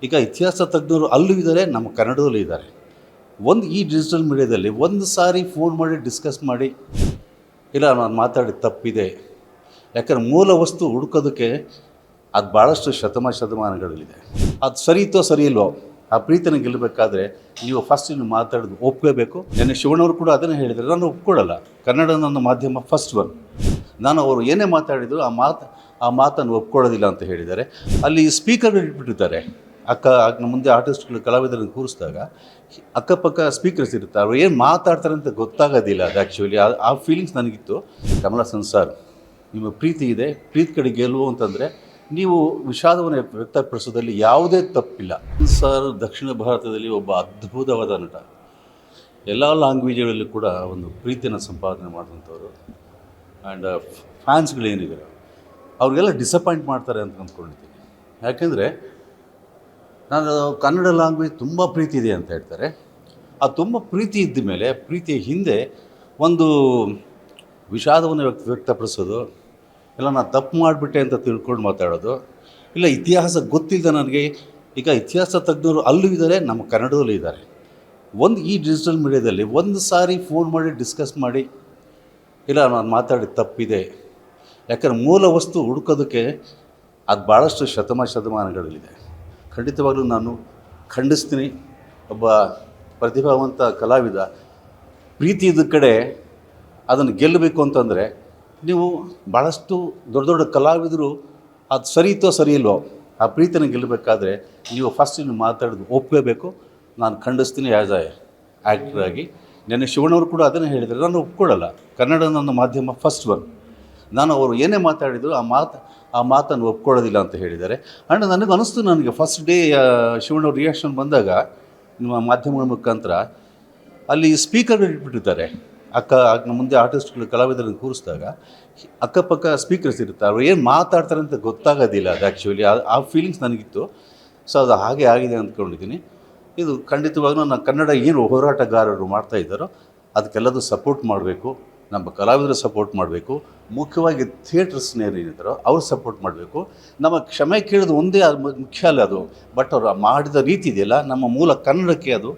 ಈಗ ಇತಿಹಾಸ ತಜ್ಞರು ಅಲ್ಲೂ ಇದ್ದಾರೆ, ನಮ್ಮ ಕನ್ನಡದಲ್ಲೂ ಇದ್ದಾರೆ. ಈ ಡಿಜಿಟಲ್ ಮೀಡಿಯಾದಲ್ಲಿ ಒಂದು ಸಾರಿ ಫೋನ್ ಮಾಡಿ ಡಿಸ್ಕಸ್ ಮಾಡಿ, ಇಲ್ಲ ನಾನು ಮಾತಾಡಿದ ತಪ್ಪಿದೆ, ಯಾಕಂದ್ರೆ ಮೂಲ ವಸ್ತು ಹುಡುಕೋದಕ್ಕೆ ಅದು ಭಾಳಷ್ಟು ಶತಮಾನಗಳಿದೆ. ಅದು ಸರಿಯಿತೋ ಸರಿ ಇಲ್ವೋ, ಆ ಪ್ರೀತಿನ ಗೆಲ್ಲಬೇಕಾದ್ರೆ ನೀವು ಫಸ್ಟ್ ನೀವು ಮಾತಾಡೋದು ಒಪ್ಕೋಬೇಕು. ನೆನ್ನೆ ಶಿವಣ್ಣವರು ಕೂಡ ಅದನ್ನೇ ಹೇಳಿದರೆ, ನಾನು ಒಪ್ಕೊಳ್ಳಲ್ಲ, ಕನ್ನಡ ನನ್ನ ಮಾಧ್ಯಮ ಫಸ್ಟ್ ಒನ್, ನಾನು ಅವರು ಏನೇ ಮಾತಾಡಿದ್ರು ಆ ಮಾತನ್ನು ಒಪ್ಕೊಳ್ಳೋದಿಲ್ಲ ಅಂತ ಹೇಳಿದ್ದಾರೆ. ಅಲ್ಲಿ ಸ್ಪೀಕರ್ಗಳು ಇಟ್ಬಿಟ್ಟಿರ್ತಾರೆ. ಮುಂದೆ ಆರ್ಟಿಸ್ಟ್ಗಳು ಕಲಾವಿದರನ್ನು ಕೂರಿಸಿದಾಗ ಅಕ್ಕಪಕ್ಕ ಸ್ಪೀಕರ್ಸ್ ಇರುತ್ತೆ, ಅವ್ರು ಏನು ಮಾತಾಡ್ತಾರೆ ಅಂತ ಗೊತ್ತಾಗೋದಿಲ್ಲ. ಅದು ಆ್ಯಕ್ಚುಲಿ ಆ ಫೀಲಿಂಗ್ಸ್ ನನಗಿತ್ತು. ಕಮಲ್ ಹಾಸನ್ ಸರ್, ನಿಮ್ಮ ಪ್ರೀತಿ ಇದೆ, ಪ್ರೀತಿ ಕಡೆ ಗೆಲುವು ಅಂತಂದರೆ ನೀವು ವಿಷಾದವನ್ನು ವ್ಯಕ್ತಪಡಿಸೋದ್ರಲ್ಲಿ ಯಾವುದೇ ತಪ್ಪಿಲ್ಲ. ಸರ್ ದಕ್ಷಿಣ ಭಾರತದಲ್ಲಿ ಒಬ್ಬ ಅದ್ಭುತವಾದ ನಟ, ಎಲ್ಲ ಲ್ಯಾಂಗ್ವೇಜ್ಗಳಲ್ಲೂ ಕೂಡ ಒಂದು ಪ್ರೀತಿಯನ್ನು ಸಂಪಾದನೆ ಮಾಡಿದಂಥವ್ರು. ಆ್ಯಂಡ್ ಫ್ಯಾನ್ಸ್ಗಳೇನಿದ್ದಾರೆ ಅವ್ರಿಗೆಲ್ಲ ಡಿಸಪಾಯಿಂಟ್ ಮಾಡ್ತಾರೆ ಅಂತ ಅಂದ್ಕೊಂಡಿದ್ದೀನಿ. ಯಾಕೆಂದರೆ ನಾನು ಕನ್ನಡ ಲ್ಯಾಂಗ್ವೇಜ್ ತುಂಬ ಪ್ರೀತಿ ಇದೆ ಅಂತ ಹೇಳ್ತಾರೆ. ಆ ತುಂಬ ಪ್ರೀತಿ ಇದ್ದ ಮೇಲೆ ಪ್ರೀತಿಯ ಹಿಂದೆ ಒಂದು ವಿಷಾದವನ್ನು ವ್ಯಕ್ತಪಡಿಸೋದು, ಇಲ್ಲ ನಾನು ತಪ್ಪು ಮಾಡಿಬಿಟ್ಟೆ ಅಂತ ತಿಳ್ಕೊಂಡು ಮಾತಾಡೋದು, ಇಲ್ಲ ಇತಿಹಾಸ ಗೊತ್ತಿಲ್ಲದೆ ನನಗೆ. ಈಗ ಇತಿಹಾಸ ತಜ್ಞರು ಅಲ್ಲೂ ಇದ್ದಾರೆ, ನಮ್ಮ ಕನ್ನಡದಲ್ಲೂ ಇದ್ದಾರೆ. ಈ ಡಿಜಿಟಲ್ ಮೀಡಿಯಾದಲ್ಲಿ ಒಂದು ಸಾರಿ ಫೋನ್ ಮಾಡಿ ಡಿಸ್ಕಸ್ ಮಾಡಿ, ಇಲ್ಲ ನಾನು ಮಾತಾಡಿದ ತಪ್ಪಿದೆ, ಯಾಕಂದ್ರೆ ಮೂಲ ವಸ್ತು ಹುಡುಕೋದಕ್ಕೆ ಅದು ಭಾಳಷ್ಟು ಶತಮಾನಗಳಿದೆ. ಖಂಡಿತವಾಗ್ಲೂ ನಾನು ಖಂಡಿಸ್ತೀನಿ. ಒಬ್ಬ ಪ್ರತಿಭಾವಂತ ಕಲಾವಿದ ಪ್ರೀತಿ ಇದ್ದ ಕಡೆ ಅದನ್ನು ಗೆಲ್ಲಬೇಕು ಅಂತಂದರೆ ನೀವು ಭಾಳಷ್ಟು ದೊಡ್ಡ ಕಲಾವಿದರು ಅದು ಸರಿಯಿತೋ ಸರಿ ಇಲ್ವೋ, ಆ ಪ್ರೀತಿನ ಗೆಲ್ಲಬೇಕಾದ್ರೆ ನೀವು ಫಸ್ಟ್ ನೀವು ಮಾತಾಡೋದು ಒಪ್ಕೋಬೇಕು. ನಾನು ಖಂಡಿಸ್ತೀನಿ ಆ್ಯಸ್ ಆ್ಯಕ್ಟರ್ ಆಗಿ. ನೆನ್ನೆ ಶಿವಣ್ಣವರು ಕೂಡ ಅದನ್ನೇ ಹೇಳಿದರೆ, ನಾನು ಒಪ್ಕೊಳ್ಳಲ್ಲ, ಕನ್ನಡ ನನ್ನ ಮಾಧ್ಯಮ ಫಸ್ಟ್ ಒನ್, ನಾನು ಅವರು ಏನೇ ಮಾತಾಡಿದ್ರು ಆ ಮಾತನ್ನು ಒಪ್ಕೊಳ್ಳೋದಿಲ್ಲ ಅಂತ ಹೇಳಿದ್ದಾರೆ. ಆ್ಯಂಡ್ ನನಗೆ ಫಸ್ಟ್ ಡೇ ಶಿವಣ್ಣವ್ರ ರಿಯಾಕ್ಷನ್ ಬಂದಾಗ ನಿಮ್ಮ ಮಾಧ್ಯಮಗಳ ಮುಖಾಂತರ ಅಲ್ಲಿ ಸ್ಪೀಕರ್ಗಳು ಇಟ್ಬಿಟ್ಟಿರ್ತಾರೆ. ಮುಂದೆ ಆರ್ಟಿಸ್ಟ್ಗಳು ಕಲಾವಿದರನ್ನು ಕೂರಿಸಿದಾಗ ಅಕ್ಕಪಕ್ಕ ಸ್ಪೀಕರ್ಸ್ ಇರುತ್ತೆ, ಅವ್ರು ಏನು ಮಾತಾಡ್ತಾರೆ ಅಂತ ಗೊತ್ತಾಗೋದಿಲ್ಲ. ಅದು ಆ್ಯಕ್ಚುಲಿ ಆ ಫೀಲಿಂಗ್ಸ್ ನನಗಿತ್ತು. ಸೊ ಅದು ಹಾಗೆ ಆಗಿದೆ ಅಂದ್ಕೊಂಡಿದ್ದೀನಿ. ಇದು ಖಂಡಿತವಾಗ್ಲೂ ನಾನು ಕನ್ನಡ ಏನು ಹೋರಾಟಗಾರರು ಮಾಡ್ತಾಯಿದ್ದಾರೋ ಅದಕ್ಕೆಲ್ಲದೂ ಸಪೋರ್ಟ್ ಮಾಡಬೇಕು, ನಮ್ಮ ಕಲಾವಿದರು ಸಪೋರ್ಟ್ ಮಾಡಬೇಕು, ಮುಖ್ಯವಾಗಿ ಥಿಯೇಟರ್ಸ್ನೇನಿದ್ದಾರೋ ಅವ್ರು ಸಪೋರ್ಟ್ ಮಾಡಬೇಕು. ನಮ್ಮ ಕ್ಷಮೆ ಕೇಳೋದು ಒಂದೇ ಮುಖ್ಯ ಅಲ್ಲ ಅದು, ಬಟ್ ಅವರು ಮಾಡಿದ ರೀತಿ ಇದೆಯಲ್ಲ ನಮ್ಮ ಮೂಲ ಕನ್ನಡಕ್ಕೆ, ಅದು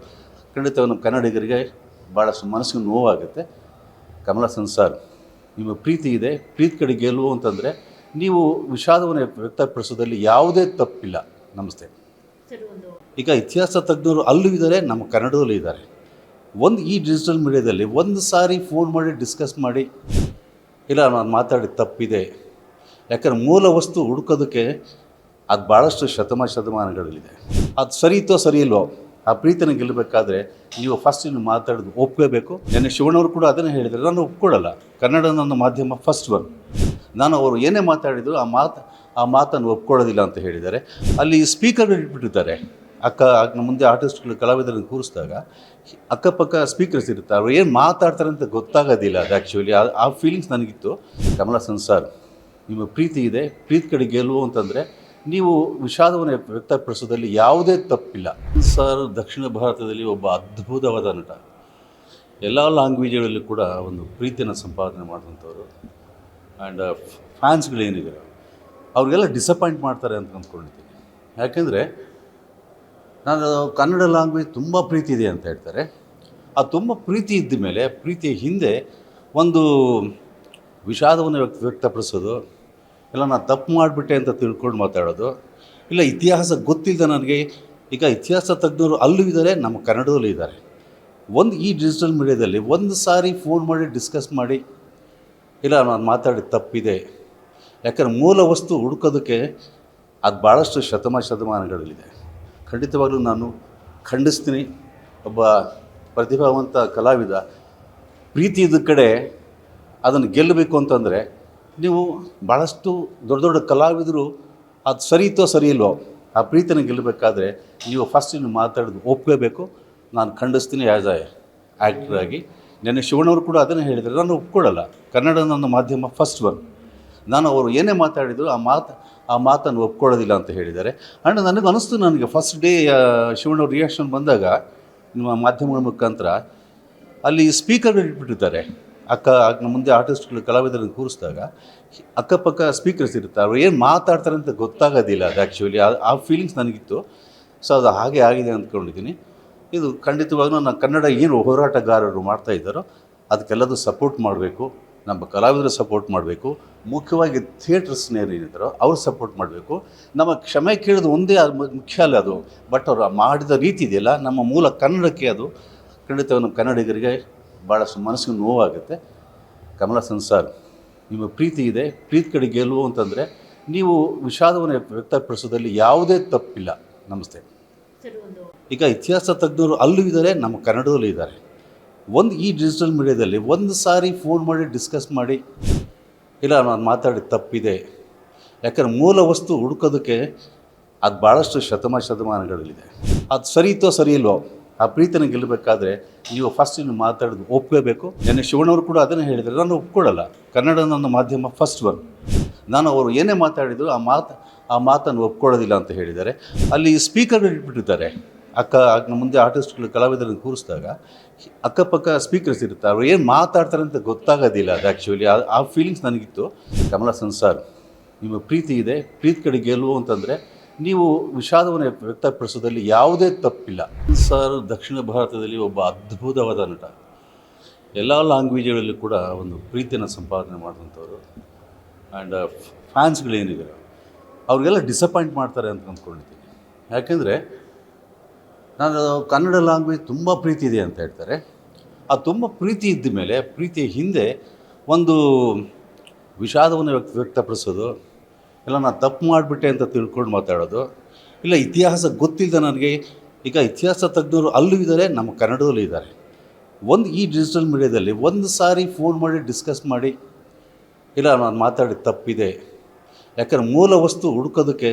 ಖಂಡಿತವಾಗಿ ನಮ್ಮ ಕನ್ನಡಿಗರಿಗೆ ಭಾಳಷ್ಟು ಮನಸ್ಸಿಗೆ ನೋವಾಗುತ್ತೆ. ಕಮಲ್ ಹಾಸನ್ ಸರ್, ನಿಮ್ಮ ಪ್ರೀತಿ ಇದೆ, ಪ್ರೀತಿ ಕಡೆ ಗೆಲುವು ಅಂತಂದರೆ ನೀವು ವಿಷಾದವನ್ನು ವ್ಯಕ್ತಪಡಿಸೋದ್ರಲ್ಲಿ ಯಾವುದೇ ತಪ್ಪಿಲ್ಲ. ನಮಸ್ತೆ. ಈಗ ಇತಿಹಾಸ ತಜ್ಞರು ಅಲ್ಲೂ ಇದ್ದಾರೆ, ನಮ್ಮ ಕನ್ನಡದಲ್ಲೂ ಇದ್ದಾರೆ. ಈ ಡಿಜಿಟಲ್ ಮೀಡಿಯಾದಲ್ಲಿ ಒಂದು ಸಾರಿ ಫೋನ್ ಮಾಡಿ ಡಿಸ್ಕಸ್ ಮಾಡಿ, ಇಲ್ಲ ನಾನು ಮಾತಾಡಿದ ತಪ್ಪಿದೆ, ಯಾಕಂದ್ರೆ ಮೂಲ ವಸ್ತು ಹುಡುಕೋದಕ್ಕೆ ಅದು ಭಾಳಷ್ಟು ಶತಮಾನಗಳಿದೆ. ಅದು ಸರಿಯಿತೋ ಸರಿ ಇಲ್ವೋ, ಆ ಪ್ರೀತಿನ ಗೆಲ್ಲಬೇಕಾದ್ರೆ ನೀವು ಫಸ್ಟ್ ನೀವು ಮಾತಾಡೋದು ಒಪ್ಕೋಬೇಕು. ನೆನ್ನೆ ಶಿವಣ್ಣವರು ಕೂಡ ಅದನ್ನೇ ಹೇಳಿದರೆ, ನಾನು ಒಪ್ಕೊಳ್ಳಲ್ಲ, ಕನ್ನಡ ನನ್ನ ಮಾಧ್ಯಮ ಫಸ್ಟ್ ಒನ್, ನಾನು ಅವರು ಏನೇ ಮಾತಾಡಿದ್ರು ಆ ಮಾತನ್ನು ಒಪ್ಕೊಳ್ಳೋದಿಲ್ಲ ಅಂತ ಹೇಳಿದ್ದಾರೆ. ಅಲ್ಲಿ ಸ್ಪೀಕರ್ಗಳು ಇಟ್ಬಿಟ್ಟಿರ್ತಾರೆ. ಮುಂದೆ ಆರ್ಟಿಸ್ಟ್ಗಳು ಕಲಾವಿದರನ್ನು ಕೂರಿಸಿದಾಗ ಅಕ್ಕಪಕ್ಕ ಸ್ಪೀಕರ್ಸ್ ಇರುತ್ತೆ, ಅವ್ರು ಏನು ಮಾತಾಡ್ತಾರೆ ಅಂತ ಗೊತ್ತಾಗೋದಿಲ್ಲ. ಅದು ಆ್ಯಕ್ಚುಲಿ ಆ ಫೀಲಿಂಗ್ಸ್ ನನಗಿತ್ತು. ಕಮಲ್ ಹಾಸನ್ ಸರ್, ನಿಮ್ಮ ಪ್ರೀತಿ ಇದೆ, ಪ್ರೀತಿ ಕಡೆ ಗೆಲುವು ಅಂತಂದರೆ ನೀವು ವಿಷಾದವನ್ನು ವ್ಯಕ್ತಪಡಿಸೋದ್ರಲ್ಲಿ ಯಾವುದೇ ತಪ್ಪಿಲ್ಲ. ಸರ್ ದಕ್ಷಿಣ ಭಾರತದಲ್ಲಿ ಒಬ್ಬ ಅದ್ಭುತವಾದ ನಟ, ಎಲ್ಲ ಲ್ಯಾಂಗ್ವೇಜ್ಗಳಲ್ಲೂ ಕೂಡ ಒಂದು ಪ್ರೀತಿಯನ್ನು ಸಂಪಾದನೆ ಮಾಡಿದಂಥವ್ರು. ಆ್ಯಂಡ್ ಫ್ಯಾನ್ಸ್ಗಳೇನಿದ್ದಾರೆ ಅವ್ರಿಗೆಲ್ಲ ಡಿಸಪಾಯಿಂಟ್ ಮಾಡ್ತಾರೆ ಅಂತ ಅಂದ್ಕೊಂಡಿದ್ದೀನಿ. ಯಾಕೆಂದರೆ ನಾನು ಕನ್ನಡ ಲ್ಯಾಂಗ್ವೇಜ್ ತುಂಬ ಪ್ರೀತಿ ಇದೆ ಅಂತ ಹೇಳ್ತಾರೆ. ಆ ತುಂಬ ಪ್ರೀತಿ ಇದ್ದ ಮೇಲೆ ಪ್ರೀತಿಯ ಹಿಂದೆ ಒಂದು ವಿಷಾದವನ್ನು ವ್ಯಕ್ತಪಡಿಸೋದು, ಇಲ್ಲ ನಾನು ತಪ್ಪು ಮಾಡಿಬಿಟ್ಟೆ ಅಂತ ತಿಳ್ಕೊಂಡು ಮಾತಾಡೋದು, ಇಲ್ಲ ಇತಿಹಾಸ ಗೊತ್ತಿಲ್ಲದೆ ನನಗೆ. ಈಗ ಇತಿಹಾಸ ತಜ್ಞರು ಅಲ್ಲೂ ಇದ್ದಾರೆ, ನಮ್ಮ ಕನ್ನಡದಲ್ಲೂ ಇದ್ದಾರೆ. ಈ ಡಿಜಿಟಲ್ ಮೀಡಿಯಾದಲ್ಲಿ ಒಂದು ಸಾರಿ ಫೋನ್ ಮಾಡಿ ಡಿಸ್ಕಸ್ ಮಾಡಿ, ಇಲ್ಲ ನಾನು ಮಾತಾಡಿದ ತಪ್ಪಿದೆ, ಯಾಕಂದ್ರೆ ಮೂಲ ವಸ್ತು ಹುಡುಕೋದಕ್ಕೆ ಅದು ಭಾಳಷ್ಟು ಶತಮಾನಗಳಿದೆ. ಖಂಡಿತವಾಗ್ಲೂ ನಾನು ಖಂಡಿಸ್ತೀನಿ. ಒಬ್ಬ ಪ್ರತಿಭಾವಂತ ಕಲಾವಿದ ಪ್ರೀತಿ ಇದ್ದ ಕಡೆ ಅದನ್ನು ಗೆಲ್ಲಬೇಕು ಅಂತಂದರೆ ನೀವು ಭಾಳಷ್ಟು ದೊಡ್ಡ ಕಲಾವಿದರು ಅದು ಸರಿಯಿತೋ ಸರಿ ಇಲ್ವೋ, ಆ ಪ್ರೀತಿನ ಗೆಲ್ಲಬೇಕಾದ್ರೆ ನೀವು ಫಸ್ಟ್ ನೀವು ಮಾತಾಡೋದು ಒಪ್ಕೋಬೇಕು. ನಾನು ಖಂಡಿಸ್ತೀನಿ ಆ್ಯಸ್ ಆ್ಯಕ್ಟರ್ ಆಗಿ. ನೆನ್ನೆ ಶಿವಣ್ಣವರು ಕೂಡ ಅದನ್ನೇ ಹೇಳಿದರೆ, ನಾನು ಒಪ್ಕೊಳ್ಳಲ್ಲ, ಕನ್ನಡ ನನ್ನ ಮಾಧ್ಯಮ ಫಸ್ಟ್ ಒನ್, ನಾನು ಅವರು ಏನೇ ಮಾತಾಡಿದ್ರು ಆ ಮಾತನ್ನು ಒಪ್ಕೊಳ್ಳೋದಿಲ್ಲ ಅಂತ ಹೇಳಿದ್ದಾರೆ. ಆ್ಯಂಡ್ ನನಗೆ ಫಸ್ಟ್ ಡೇ ಶಿವಣ್ಣವ್ರ ರಿಯಾಕ್ಷನ್ ಬಂದಾಗ ನಿಮ್ಮ ಮಾಧ್ಯಮಗಳ ಮುಖಾಂತರ ಅಲ್ಲಿ ಸ್ಪೀಕರ್ಗಳು ಇಟ್ಬಿಟ್ಟಿರ್ತಾರೆ. ಮುಂದೆ ಆರ್ಟಿಸ್ಟ್ಗಳು ಕಲಾವಿದರನ್ನು ಕೂರಿಸಿದಾಗ ಅಕ್ಕಪಕ್ಕ ಸ್ಪೀಕರ್ಸ್ ಇರುತ್ತೆ, ಅವ್ರು ಏನು ಮಾತಾಡ್ತಾರೆ ಅಂತ ಗೊತ್ತಾಗೋದಿಲ್ಲ. ಅದು ಆ್ಯಕ್ಚುಲಿ ಆ ಫೀಲಿಂಗ್ಸ್ ನನಗಿತ್ತು. ಸೊ ಅದು ಹಾಗೆ ಆಗಿದೆ ಅಂದ್ಕೊಂಡಿದ್ದೀನಿ. ಇದು ಖಂಡಿತವಾಗ್ಲೂ ನಾನು ಕನ್ನಡ ಏನು ಹೋರಾಟಗಾರರು ಮಾಡ್ತಾ ಇದ್ದಾರೋ ಅದಕ್ಕೆಲ್ಲದೂ ಸಪೋರ್ಟ್ ಮಾಡಬೇಕು, ನಮ್ಮ ಕಲಾವಿದರು ಸಪೋರ್ಟ್ ಮಾಡಬೇಕು, ಮುಖ್ಯವಾಗಿ ಥಿಯೇಟರ್ಸ್ನೇನಿದ್ದಾರೋ ಅವ್ರು ಸಪೋರ್ಟ್ ಮಾಡಬೇಕು. ನಮ್ಮ ಕ್ಷಮೆ ಕೇಳೋದು ಒಂದೇ ಮುಖ್ಯ ಅಲ್ಲ ಅದು, ಬಟ್ ಅವರು ಮಾಡಿದ ರೀತಿ ಇದೆಯಲ್ಲ ನಮ್ಮ ಮೂಲ ಕನ್ನಡಕ್ಕೆ ಅದು ಖಂಡಿತವಾಗಿ ನಮ್ಮ ಕನ್ನಡಿಗರಿಗೆ ಭಾಳಷ್ಟು ಮನಸ್ಸಿಗೆ ನೋವಾಗುತ್ತೆ. ಕಮಲ ಸನ್ಸಾರ್, ನಿಮ್ಮ ಪ್ರೀತಿ ಇದೆ, ಪ್ರೀತಿ ಕಡೆ ಗೆಲುವು ಅಂತಂದರೆ ನೀವು ವಿಷಾದವನ್ನು ವ್ಯಕ್ತಪಡಿಸೋದ್ರಲ್ಲಿ ಯಾವುದೇ ತಪ್ಪಿಲ್ಲ. ನಮಸ್ತೆ. ಈಗ ಇತಿಹಾಸ ತಜ್ಞರು ಅಲ್ಲೂ ಇದ್ದಾರೆ, ನಮ್ಮ ಕನ್ನಡದಲ್ಲೂ ಇದ್ದಾರೆ. ಈ ಡಿಜಿಟಲ್ ಮೀಡಿಯಾದಲ್ಲಿ ಒಂದು ಸಾರಿ ಫೋನ್ ಮಾಡಿ ಡಿಸ್ಕಸ್ ಮಾಡಿ, ಇಲ್ಲ ನಾನು ಮಾತಾಡಿದ ತಪ್ಪಿದೆ, ಯಾಕಂದ್ರೆ ಮೂಲ ವಸ್ತು ಹುಡುಕೋದಕ್ಕೆ ಅದು ಭಾಳಷ್ಟು ಶತಮಾನಗಳಲ್ಲಿದೆ. ಅದು ಸರಿಯಿತೋ ಸರಿ ಇಲ್ವೋ, ಆ ಪ್ರೀತಿನ ಗೆಲ್ಲಬೇಕಾದ್ರೆ ನೀವು ಫಸ್ಟ್ ನೀವು ಮಾತಾಡೋದು ಒಪ್ಕೋಬೇಕು. ನೆನ್ನೆ ಶಿವಣ್ಣವರು ಕೂಡ ಅದನ್ನೇ ಹೇಳಿದರೆ, ನಾನು ಒಪ್ಕೊಳ್ಳಲ್ಲ, ಕನ್ನಡ ನನ್ನ ಮಾಧ್ಯಮ ಫಸ್ಟ್ ಒನ್, ನಾನು ಅವರು ಏನೇ ಮಾತಾಡಿದ್ರು ಆ ಮಾತನ್ನು ಒಪ್ಕೊಳ್ಳೋದಿಲ್ಲ ಅಂತ ಹೇಳಿದ್ದಾರೆ. ಅಲ್ಲಿ ಸ್ಪೀಕರ್ಗಳು ಇಟ್ಬಿಟ್ಟಿದ್ದಾರೆ. ನಮ್ಮ ಮುಂದೆ ಆರ್ಟಿಸ್ಟ್ಗಳು ಕಲಾವಿದರನ್ನು ಕೂರಿಸಿದಾಗ ಅಕ್ಕಪಕ್ಕ ಸ್ಪೀಕರ್ಸ್ ಇರ್ತಾರೆ, ಅವ್ರು ಏನು ಮಾತಾಡ್ತಾರೆ ಅಂತ ಗೊತ್ತಾಗೋದಿಲ್ಲ. ಅದು ಆ್ಯಕ್ಚುಲಿ ಆ ಫೀಲಿಂಗ್ಸ್ ನನಗಿತ್ತು. ಕಮಲ ಸನ್ಸಾರ್, ನಿಮ್ಮ ಪ್ರೀತಿ ಇದೆ, ಪ್ರೀತಿ ಕಡೆ ಗೆಲುವು ಅಂತಂದರೆ ನೀವು ವಿಷಾದವನ್ನು ವ್ಯಕ್ತಪಡಿಸೋದ್ರಲ್ಲಿ ಯಾವುದೇ ತಪ್ಪಿಲ್ಲ. ಸರ್ ದಕ್ಷಿಣ ಭಾರತದಲ್ಲಿ ಒಬ್ಬ ಅದ್ಭುತವಾದ ನಟ, ಎಲ್ಲ ಲ್ಯಾಂಗ್ವೇಜ್ಗಳಲ್ಲೂ ಕೂಡ ಒಂದು ಪ್ರೀತಿಯನ್ನು ಸಂಪಾದನೆ ಮಾಡಿದಂಥವ್ರು. ಆ್ಯಂಡ್ ಫ್ಯಾನ್ಸ್ಗಳೇನಿದ್ದಾರೆ ಅವ್ರಿಗೆಲ್ಲ ಡಿಸಪಾಯಿಂಟ್ ಮಾಡ್ತಾರೆ ಅಂತ ಅಂದ್ಕೊಂಡಿದ್ದೀನಿ. ಯಾಕೆಂದರೆ ನಾನು ಕನ್ನಡ ಲ್ಯಾಂಗ್ವೇಜ್ ತುಂಬ ಪ್ರೀತಿ ಇದೆ ಅಂತ ಹೇಳ್ತಾರೆ. ಆ ತುಂಬ ಪ್ರೀತಿ ಇದ್ದ ಮೇಲೆ ಪ್ರೀತಿಯ ಹಿಂದೆ ಒಂದು ವಿಷಾದವನ್ನು ವ್ಯಕ್ತಪಡಿಸೋದು, ಇಲ್ಲ ನಾನು ತಪ್ಪು ಮಾಡಿಬಿಟ್ಟೆ ಅಂತ ತಿಳ್ಕೊಂಡು ಮಾತಾಡೋದು, ಇಲ್ಲ ಇತಿಹಾಸ ಗೊತ್ತಿಲ್ಲದೆ ನನಗೆ. ಈಗ ಇತಿಹಾಸ ತಜ್ಞರು ಅಲ್ಲೂ ಇದ್ದಾರೆ, ನಮ್ಮ ಕನ್ನಡದಲ್ಲೂ ಇದ್ದಾರೆ. ಈ ಡಿಜಿಟಲ್ ಮೀಡಿಯಾದಲ್ಲಿ ಒಂದು ಸಾರಿ ಫೋನ್ ಮಾಡಿ ಡಿಸ್ಕಸ್ ಮಾಡಿ, ಇಲ್ಲ ನಾನು ಮಾತಾಡಿದ ತಪ್ಪಿದೆ, ಯಾಕಂದ್ರೆ ಮೂಲ ವಸ್ತು ಹುಡುಕೋದಕ್ಕೆ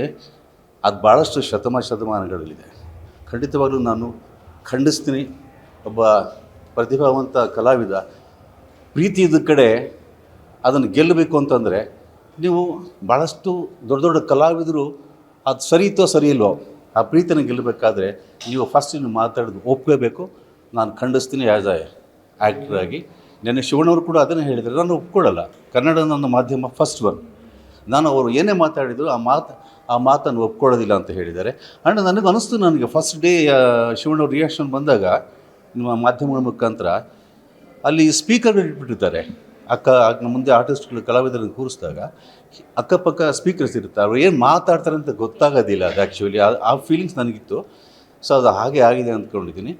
ಅದು ಭಾಳಷ್ಟು ಶತಮಾನಗಳಲ್ಲಿದೆ. ಖಂಡಿತವಾಗ್ಲೂ ನಾನು ಖಂಡಿಸ್ತೀನಿ. ಒಬ್ಬ ಪ್ರತಿಭಾವಂತ ಕಲಾವಿದ ಪ್ರೀತಿ ಇದ್ದ ಕಡೆ ಅದನ್ನು ಗೆಲ್ಲಬೇಕು ಅಂತಂದರೆ ನೀವು ಭಾಳಷ್ಟು ದೊಡ್ಡ ಕಲಾವಿದರು ಅದು ಸರಿಯಿತೋ ಸರಿ ಇಲ್ವೋ, ಆ ಪ್ರೀತಿನ ಗೆಲ್ಲಬೇಕಾದ್ರೆ ನೀವು ಫಸ್ಟ್ ನೀವು ಮಾತಾಡೋದು ಒಪ್ಕೋಬೇಕು. ನಾನು ಖಂಡಿಸ್ತೀನಿ ಆ್ಯಸ್ ಎ ಆ್ಯಕ್ಟ್ರಾಗಿ. ನೆನ್ನೆ ಶಿವಣ್ಣವರು ಕೂಡ ಅದನ್ನೇ ಹೇಳಿದರೆ, ನಾನು ಒಪ್ಕೊಳ್ಳಲ್ಲ, ಕನ್ನಡ ನನ್ನ ಮಾಧ್ಯಮ ಫಸ್ಟ್ ಒನ್, ನಾನು ಅವರು ಏನೇ ಮಾತಾಡಿದ್ರು ಆ ಮಾತನ್ನು ಒಪ್ಕೊಳ್ಳೋದಿಲ್ಲ ಅಂತ ಹೇಳಿದ್ದಾರೆ. ಆ್ಯಂಡ್ ನನಗೆ ಅನ್ನಿಸ್ತು, ನನಗೆ ಫಸ್ಟ್ ಡೇ ಶಿವಣ್ಣವ್ರ ರಿಯಾಕ್ಷನ್ ಬಂದಾಗ ನಿಮ್ಮ ಮಾಧ್ಯಮಗಳ ಮುಖಾಂತರ ಅಲ್ಲಿ ಸ್ಪೀಕರ್ಗಳು ಇಟ್ಬಿಟ್ಟಿರ್ತಾರೆ. ನಮ್ಮ ಮುಂದೆ ಆರ್ಟಿಸ್ಟ್ಗಳು ಕಲಾವಿದರನ್ನು ಕೂರಿಸಿದಾಗ ಅಕ್ಕಪಕ್ಕ ಸ್ಪೀಕರ್ಸ್ ಇರ್ತಾರೆ, ಅವ್ರು ಏನು ಮಾತಾಡ್ತಾರೆ ಅಂತ ಗೊತ್ತಾಗೋದಿಲ್ಲ. ಅದು ಆ್ಯಕ್ಚುಲಿ ಆ ಫೀಲಿಂಗ್ಸ್ ನನಗಿತ್ತು. ಸೊ ಅದು ಹಾಗೆ ಆಗಿದೆ ಅಂದ್ಕೊಂಡಿದ್ದೀನಿ.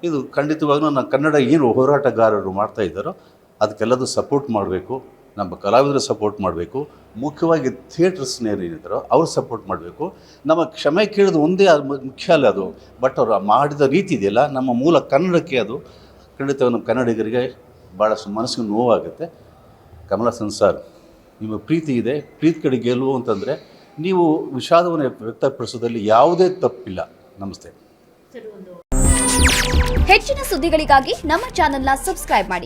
ಇದು ಖಂಡಿತವಾಗ್ಲೂ ನಾನು ಕನ್ನಡ ಏನು ಹೋರಾಟಗಾರರು ಮಾಡ್ತಾ ಇದ್ದಾರೋ ಅದಕ್ಕೆಲ್ಲದೂ ಸಪೋರ್ಟ್ ಮಾಡಬೇಕು, ನಮ್ಮ ಕಲಾವಿದರು ಸಪೋರ್ಟ್ ಮಾಡಬೇಕು, ಮುಖ್ಯವಾಗಿ ಥಿಯೇಟರ್ಸ್ನೇನಿದ್ದಾರೋ ಅವ್ರು ಸಪೋರ್ಟ್ ಮಾಡಬೇಕು. ನಮ್ಮ ಕ್ಷಮೆ ಕೇಳೋದು ಒಂದೇ ಮುಖ್ಯ ಅಲ್ಲ ಅದು, ಬಟ್ ಅವರು ಮಾಡಿದ ರೀತಿ ಇದೆಯಲ್ಲ ನಮ್ಮ ಮೂಲ ಕನ್ನಡಕ್ಕೆ ಅದು ಖಂಡಿತವಾಗಿ ನಮ್ಮ ಕನ್ನಡಿಗರಿಗೆ ಭಾಳಷ್ಟು ಮನಸ್ಸಿಗೆ ನೋವಾಗುತ್ತೆ. ಕಮಲ ಸನ್ಸಾರ್, ನಿಮ್ಮ ಪ್ರೀತಿ ಇದೆ, ಪ್ರೀತಿ ಕಡೆ ಗೆಲುವು ಅಂತಂದರೆ ನೀವು ವಿಷಾದವನ್ನು ವ್ಯಕ್ತಪಡಿಸೋದ್ರಲ್ಲಿ ಯಾವುದೇ ತಪ್ಪಿಲ್ಲ. ನಮಸ್ತೆ. ಹೆಚ್ಚಿನ ಸುದ್ದಿಗಳಿಗಾಗಿ ನಮ್ಮ ಚಾನೆಲ್ನ ಸಬ್ಸ್ಕ್ರೈಬ್ ಮಾಡಿ.